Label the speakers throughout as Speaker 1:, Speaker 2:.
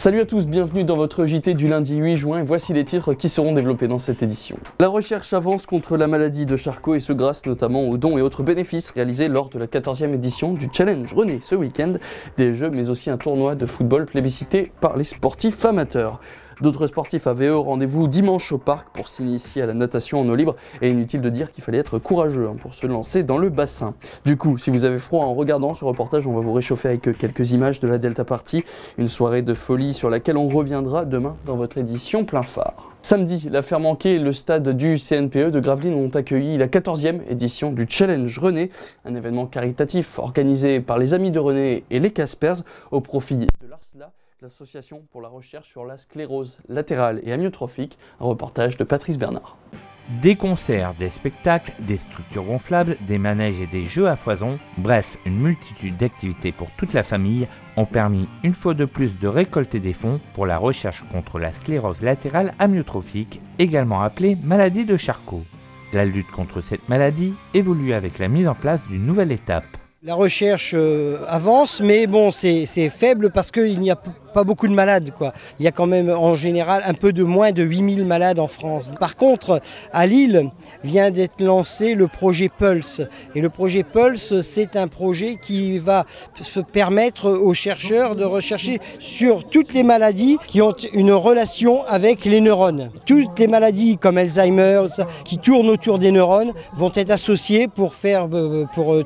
Speaker 1: Salut à tous, bienvenue dans votre JT du lundi 8 juin et voici les titres qui seront développés dans cette édition. La recherche avance contre la maladie de Charcot et ce grâce notamment aux dons et autres bénéfices réalisés lors de la 14e édition du Challenge René ce week-end, des jeux mais aussi un tournoi de football plébiscité par les sportifs amateurs. D'autres sportifs avaient rendez-vous dimanche au parc pour s'initier à la natation en eau libre et inutile de dire qu'il fallait être courageux pour se lancer dans le bassin. Du coup, si vous avez froid en regardant ce reportage, on va vous réchauffer avec quelques images de la Delta Party, une soirée de folie sur laquelle on reviendra demain dans votre édition plein phare. Samedi, l'affaire manquée et le stade du CNPE de Gravelines ont accueilli la 14e édition du Challenge René, un événement caritatif organisé par les Amis de René et les Caspers au profit de l'ARSLA, l'association pour la recherche sur la sclérose latérale et amyotrophique, un reportage de Patrice Bernard.
Speaker 2: Des concerts, des spectacles, des structures gonflables, des manèges et des jeux à foison, bref, une multitude d'activités pour toute la famille ont permis une fois de plus de récolter des fonds pour la recherche contre la sclérose latérale amyotrophique, également appelée maladie de Charcot. La lutte contre cette maladie évolue avec la mise en place d'une nouvelle étape.
Speaker 3: La recherche avance, mais bon, c'est faible parce qu'il n'y a pas beaucoup de malades, quoi. Il y a quand même en général un peu de moins de 8000 malades en France. Par contre, à Lille vient d'être lancé le projet Pulse. Et le projet Pulse, c'est un projet qui va permettre aux chercheurs de rechercher sur toutes les maladies qui ont une relation avec les neurones. Toutes les maladies comme Alzheimer, qui tournent autour des neurones, vont être associées pour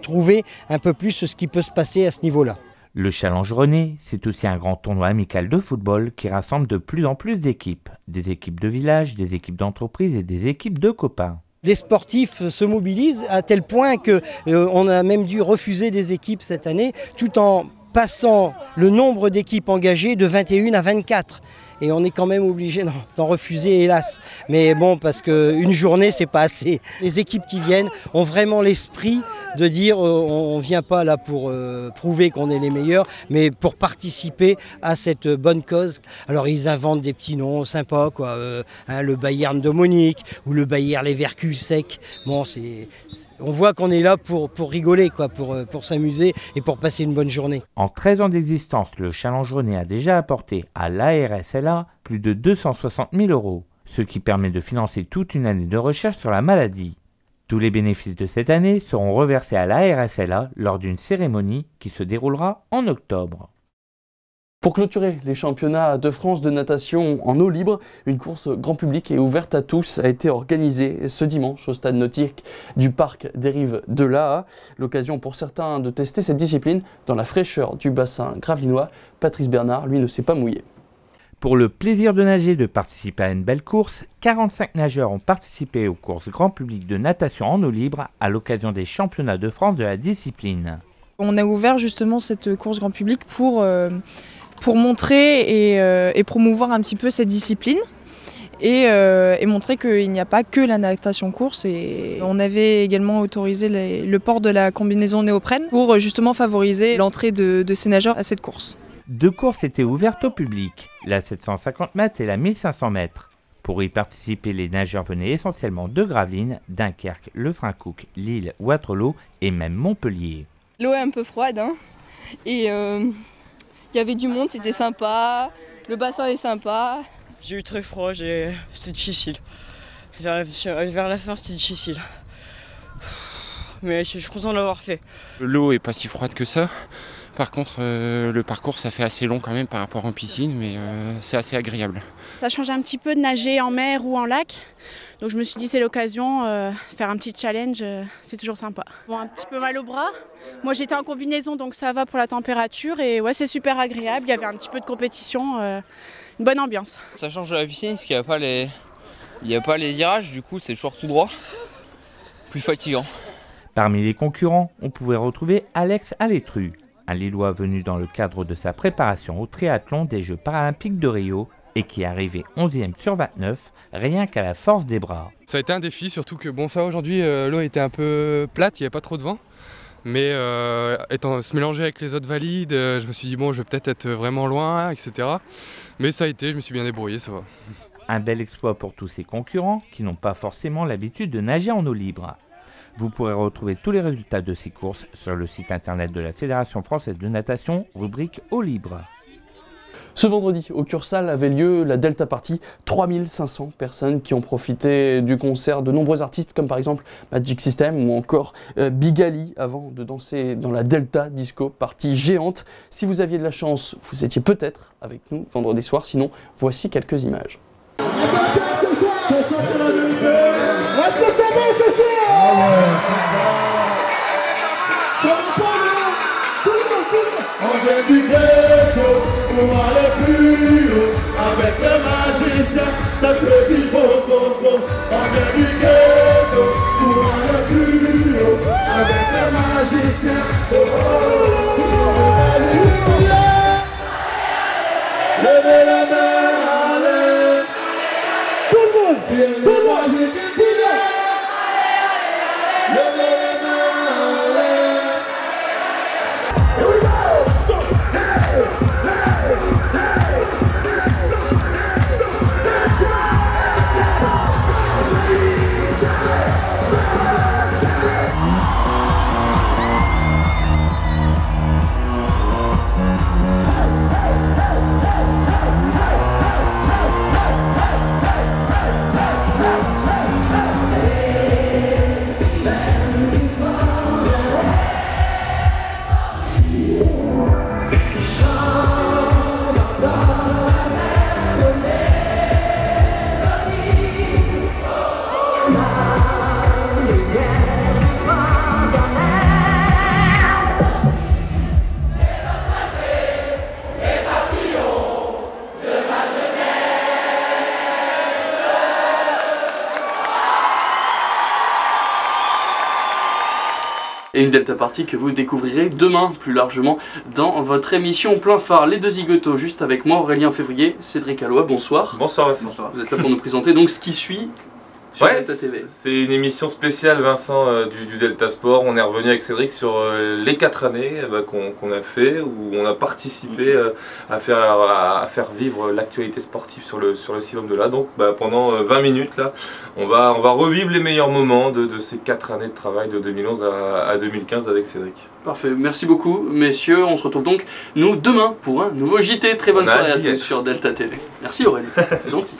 Speaker 3: trouver un peu plus ce qui peut se passer à ce niveau-là.
Speaker 2: Le Challenge René, c'est aussi un grand tournoi amical de football qui rassemble de plus en plus d'équipes. Des équipes de village, des équipes d'entreprise et des équipes de copains.
Speaker 3: Les sportifs se mobilisent à tel point qu'on a même dû refuser des équipes cette année, tout en passant le nombre d'équipes engagées de 21 à 24. Et on est quand même obligé d'en refuser, hélas. Mais bon, parce qu'une journée, c'est pas assez. Les équipes qui viennent ont vraiment l'esprit de dire on ne vient pas là pour prouver qu'on est les meilleurs, mais pour participer à cette bonne cause. Alors ils inventent des petits noms sympas, quoi. Le Bayern de Munich ou le Bayer Leverkusen. Bon, on voit qu'on est là pour rigoler, quoi, pour s'amuser et pour passer une bonne journée.
Speaker 2: En 13 ans d'existence, le Challenge René a déjà apporté à l'ARSLA plus de 260 000 €, ce qui permet de financer toute une année de recherche sur la maladie. Tous les bénéfices de cette année seront reversés à l'ARSLA lors d'une cérémonie qui se déroulera en octobre.
Speaker 1: Pour clôturer les championnats de France de natation en eau libre, une course grand public et ouverte à tous a été organisée ce dimanche au stade nautique du parc des Rives de l'Aa. L'occasion pour certains de tester cette discipline dans la fraîcheur du bassin gravelinois. Patrice Bernard, lui, ne s'est pas mouillé.
Speaker 2: Pour le plaisir de nager et de participer à une belle course, 45 nageurs ont participé aux courses grand public de natation en eau libre à l'occasion des championnats de France de la discipline.
Speaker 4: On a ouvert justement cette course grand public pour montrer et promouvoir un petit peu cette discipline et montrer qu'il n'y a pas que la natation course. Et on avait également autorisé le port de la combinaison néoprène pour justement favoriser l'entrée de ces nageurs à cette course.
Speaker 2: Deux courses étaient ouvertes au public, la 750 mètres et la 1500 mètres. Pour y participer, les nageurs venaient essentiellement de Gravelines, Dunkerque, Lefrancouc, Lille, Waterloo et même Montpellier.
Speaker 5: L'eau est un peu froide, hein, et il y avait du monde, c'était sympa, le bassin est sympa.
Speaker 6: J'ai eu très froid, c'était difficile. Vers la fin, c'était difficile. Mais je suis content de l'avoir fait.
Speaker 7: L'eau est pas si froide que ça. Par contre, le parcours, ça fait assez long quand même par rapport en piscine, mais c'est assez agréable.
Speaker 8: Ça change un petit peu de nager en mer ou en lac. Donc je me suis dit c'est l'occasion, faire un petit challenge, c'est toujours sympa. Bon, un petit peu mal au bras. Moi j'étais en combinaison donc ça va pour la température et ouais c'est super agréable. Il y avait un petit peu de compétition, une bonne ambiance.
Speaker 9: Ça change de la piscine parce qu'il n'y a pas les virages, du coup c'est toujours tout droit. Plus fatigant.
Speaker 2: Parmi les concurrents, on pouvait retrouver Alex Alétru, un Lillois venu dans le cadre de sa préparation au triathlon des Jeux paralympiques de Rio et qui est arrivé 11e sur 29, rien qu'à la force des bras.
Speaker 10: Ça a été un défi, surtout que bon ça aujourd'hui l'eau était un peu plate, il n'y avait pas trop de vent. Mais se mélanger avec les autres valides, je me suis dit bon je vais peut-être être vraiment loin, etc. Mais ça a été, je me suis bien débrouillé, ça va.
Speaker 2: Un bel exploit pour tous ces concurrents qui n'ont pas forcément l'habitude de nager en eau libre. Vous pourrez retrouver tous les résultats de ces courses sur le site internet de la Fédération française de natation, rubrique eau libre.
Speaker 1: Ce vendredi, au Cursal avait lieu la Delta Party. 3500 personnes qui ont profité du concert de nombreux artistes comme par exemple Magic System ou encore Big Ali avant de danser dans la Delta Disco Party géante. Si vous aviez de la chance, vous étiez peut-être avec nous vendredi soir, sinon voici quelques images.
Speaker 11: On vient du ghetto pour aller plus haut. Avec le magicien, ça peut dire bon, bon, bon. On vient du ghetto pour aller plus haut. Avec le magicien, oh, oh, oh. Alléluia. Levez la main, allez. Tout le monde, tout le monde, levez les mains, allez. Here we go.
Speaker 1: Et une Delta Party que vous découvrirez demain plus largement dans votre émission Plein Phare. Les deux zigotos juste avec moi, Aurélien Février, Cédric Alloy, bonsoir.
Speaker 12: Bonsoir Vincent.
Speaker 1: Bonsoir. Vous êtes là pour nous présenter donc ce qui suit sur Delta TV.
Speaker 12: C'est une émission spéciale Vincent du Delta Sport. On est revenu avec Cédric sur les 4 années qu'on a fait, où on a participé à faire vivre l'actualité sportive sur le Siloam de là. Donc pendant 20 minutes là, on va revivre les meilleurs moments de ces 4 années de travail de 2011 à 2015 avec Cédric.
Speaker 1: Parfait, merci beaucoup messieurs. On se retrouve donc nous demain pour un nouveau JT. Très bonne soirée à tous sur Delta TV. Merci Aurélie, c'est gentil.